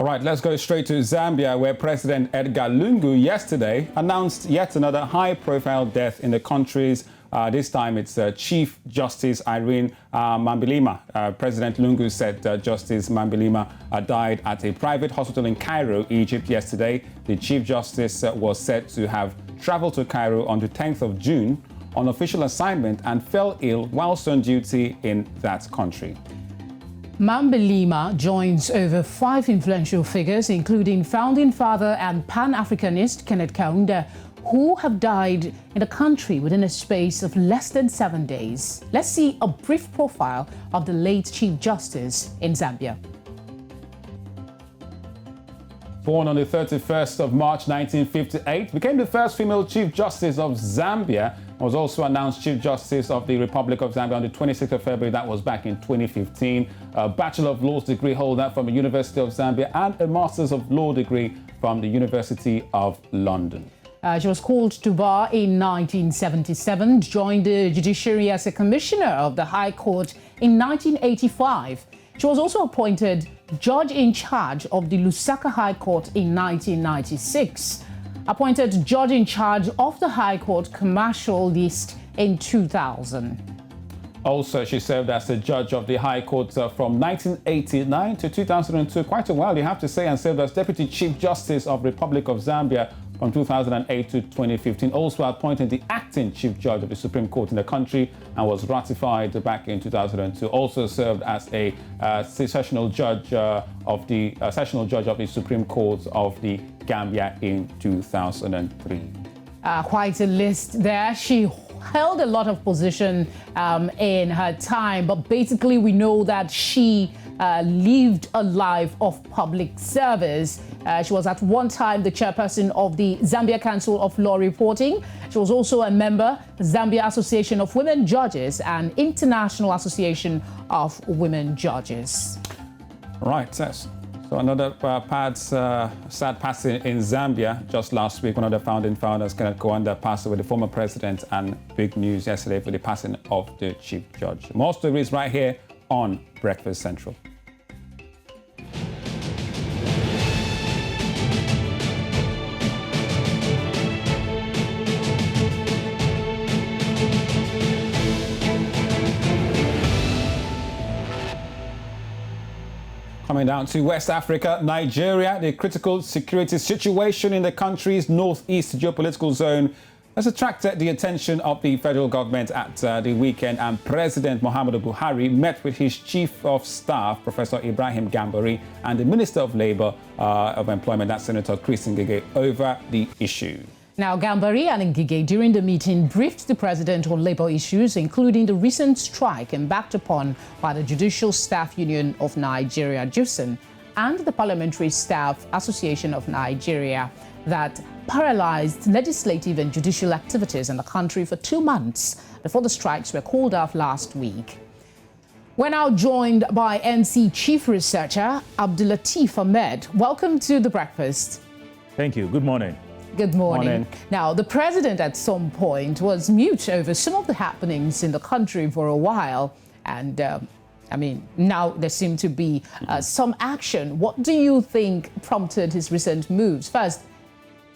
All right, let's go straight to Zambia, where President Edgar Lungu yesterday announced yet another high-profile death in the country's. This time it's Chief Justice Irene Mambilima. President Lungu said Justice Mambilima died at a private hospital in Cairo, Egypt yesterday. The Chief Justice was said to have traveled to Cairo on the 10th of June on official assignment and fell ill whilst on duty in that country. Mambilima joins over 5 influential figures, including founding father and Pan-Africanist Kenneth Kaunda, who have died in the country within a space of less than 7 days. Let's see a brief profile of the late Chief Justice in Zambia. Born on the 31st of March 1958, became the first female Chief Justice of Zambia, was also announced Chief Justice of the Republic of Zambia on the 26th of February. That was back in 2015. A Bachelor of Laws degree holder from the University of Zambia and a Masters of Law degree from the University of London. She was called to bar in 1977, joined the judiciary as a commissioner of the High Court in 1985. She was also appointed judge in charge of the Lusaka High Court in 1996. Appointed judge in charge of the High Court Commercial List in 2000. Also, she served as a judge of the High Court from 1989 to 2002, quite a while, you have to say, and served as Deputy Chief Justice of the Republic of Zambia from 2008 to 2015. Also appointed the acting Chief Judge of the Supreme Court in the country and was ratified back in 2002. Also served as a sessional judge of the Supreme Court of the Gambia in 2003. Quite a list there. She held a lot of position in her time, but basically we know that she lived a life of public service. She was at one time the chairperson of the Zambia Council of Law Reporting. She was also a member of the Zambia Association of Women Judges and International Association of Women Judges. Right, yes. So another sad passing in Zambia just last week. One of the founding founders, Kenneth Kaunda, passed away, the former president, and big news yesterday for the passing of the chief judge. More stories right here on Breakfast Central. Coming down to West Africa, Nigeria, the critical security situation in the country's northeast geopolitical zone has attracted the attention of the federal government at the weekend, and President Muhammadu Buhari met with his Chief of Staff, Professor Ibrahim Gambari, and the Minister of Labour of Employment, that's Senator Ngige, over the issue. Now, Gambari and Ngige, during the meeting, briefed the president on labour issues, including the recent strike embarked upon by the Judicial Staff Union of Nigeria, JUSN, and the Parliamentary Staff Association of Nigeria, that paralyzed legislative and judicial activities in the country for 2 months before the strikes were called off last week. We're now joined by NC Chief Researcher Abdulateef Ahmed. Welcome to The Breakfast. Thank you. Good morning. Good morning. Now, the president at some point was mute over some of the happenings in the country for a while. And now there seemed to be some action. What do you think prompted his recent moves? First,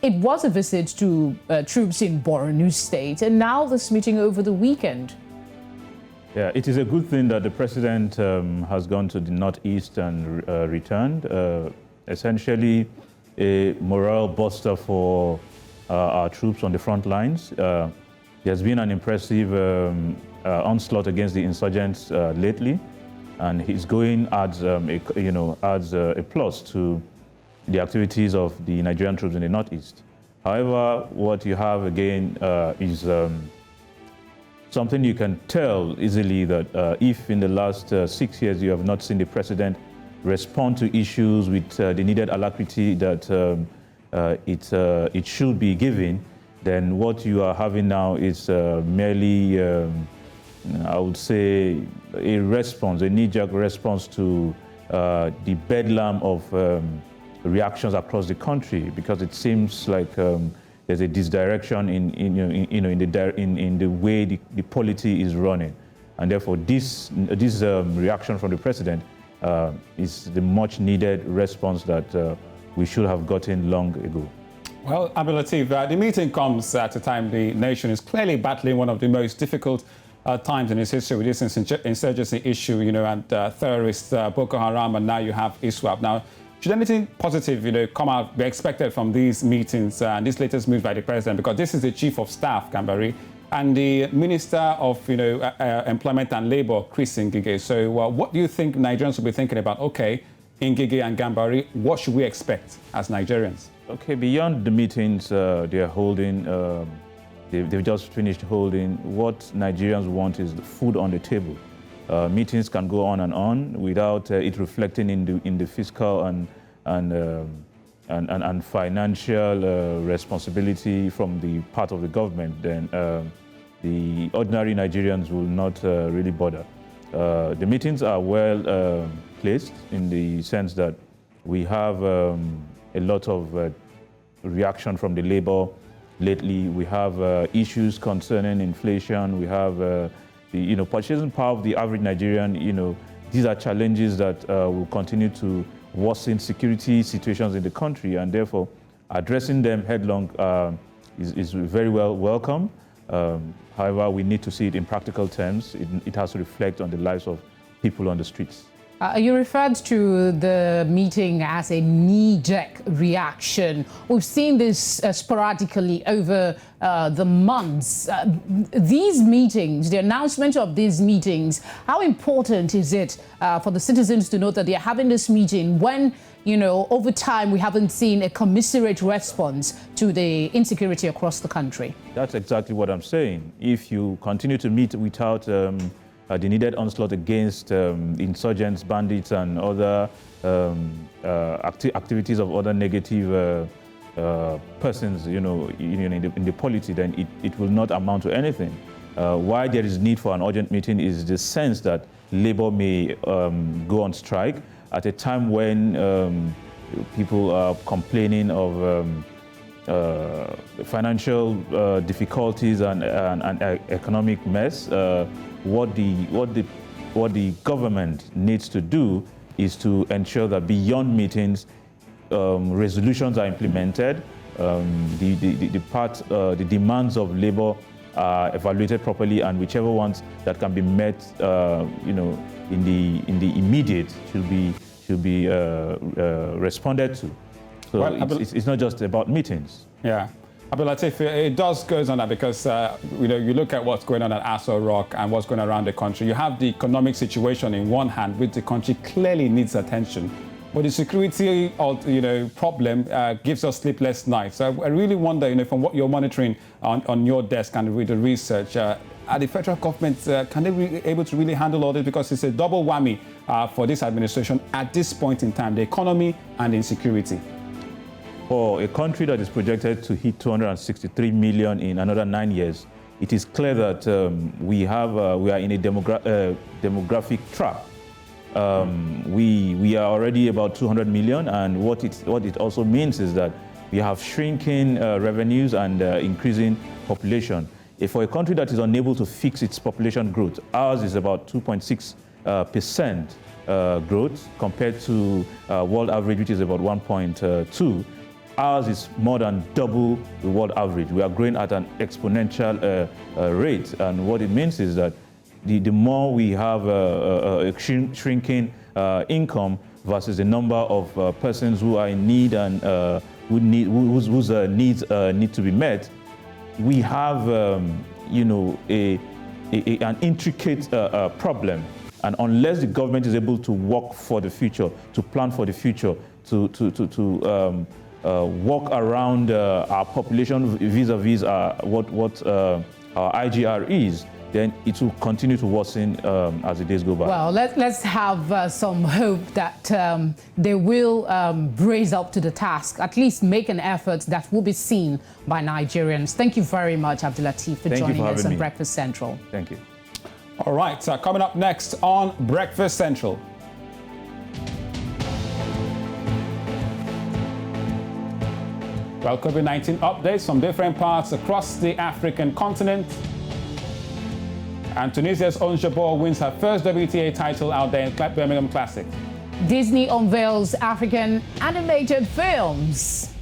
it was a visit to troops in Borno State, and now this meeting over the weekend. Yeah, it is a good thing that the president has gone to the northeast and returned. Essentially, a morale booster for our troops on the front lines. There's been an impressive onslaught against the insurgents lately, and his going adds a plus to the activities of the Nigerian troops in the northeast. However, what you have again is something you can tell easily that if in the last 6 years you have not seen the president respond to issues with the needed alacrity that it should be given, then what you are having now is merely, I would say, a response, a knee-jerk response to the bedlam of reactions across the country, because it seems like there's a disdirection in the way the polity is running, and therefore this reaction from the president is the much needed response that we should have gotten long ago. Well, Abdulateef, the meeting comes at a time the nation is clearly battling one of the most difficult times in its history with this insurgency issue, and terrorists, Boko Haram, and now you have ISWAP. Now, should anything positive, come out, be expected from these meetings and this latest move by the president? Because this is the chief of staff, Gambari, and the Minister of, Employment and Labour, Chris Ngige. So what do you think Nigerians will be thinking about? Okay, Ngige and Gambari, what should we expect as Nigerians? Okay, beyond the meetings they're holding, they've just finished holding, what Nigerians want is the food on the table. Meetings can go on and on without it reflecting in the fiscal and financial responsibility from the part of the government. Then the ordinary Nigerians will not really bother. The meetings are well placed in the sense that we have a lot of reaction from the labor lately. We have issues concerning inflation. We have the purchasing power of the average Nigerian. These are challenges that will continue to worsen security situations in the country, and therefore addressing them headlong is very well welcome. However, we need to see it in practical terms. It has to reflect on the lives of people on the streets. You referred to the meeting as a knee-jerk reaction. We've seen this sporadically over the months. These meetings, the announcement of these meetings, how important is it for the citizens to know that they're having this meeting when, over time we haven't seen a commensurate response to the insecurity across the country? That's exactly what I'm saying. If you continue to meet without the needed onslaught against insurgents, bandits, and other activities of other negative persons, in the polity, then it will not amount to anything. Why there is need for an urgent meeting is the sense that labor may go on strike at a time when people are complaining of financial difficulties and economic mess. What the government needs to do is to ensure that beyond meetings, resolutions are implemented, the demands of labor are evaluated properly, and whichever ones that can be met, in the immediate should be responded to. So well, it's not just about meetings. Yeah. Abdulateef, it does goes on that because, you look at what's going on at Aso Rock and what's going on around the country. You have the economic situation in one hand, which the country clearly needs attention. But the security, problem gives us sleepless nights. So I really wonder, from what you're monitoring on your desk and with the research, are the federal government, can they be able to really handle all this? Because it's a double whammy for this administration at this point in time, the economy and insecurity. For a country that is projected to hit 263 million in another 9 years, it is clear that we are in a demographic trap. We are already about 200 million, and what it also means is that we have shrinking revenues and increasing population. For a country that is unable to fix its population growth, ours is about 2.6% growth compared to world average, which is about 1.2%. Ours is more than double the world average. We are growing at an exponential rate, and what it means is that the more we have a shrinking income versus the number of persons who are in need and whose needs need to be met, we have an intricate problem. And unless the government is able to work for the future, to plan for the future, to work around our population vis-a-vis what our IGR is, then it will continue to worsen as the days go by. Well, let's have some hope that they will brace up to the task, at least make an effort that will be seen by Nigerians. Thank you very much, Abdulateef, for joining us on Breakfast Central. Thank you. All right, coming up next on Breakfast Central. Well, COVID-19 updates from different parts across the African continent. And Tunisia's Ons Jabeur wins her first WTA title out there in Birmingham Classic. Disney unveils African animated films.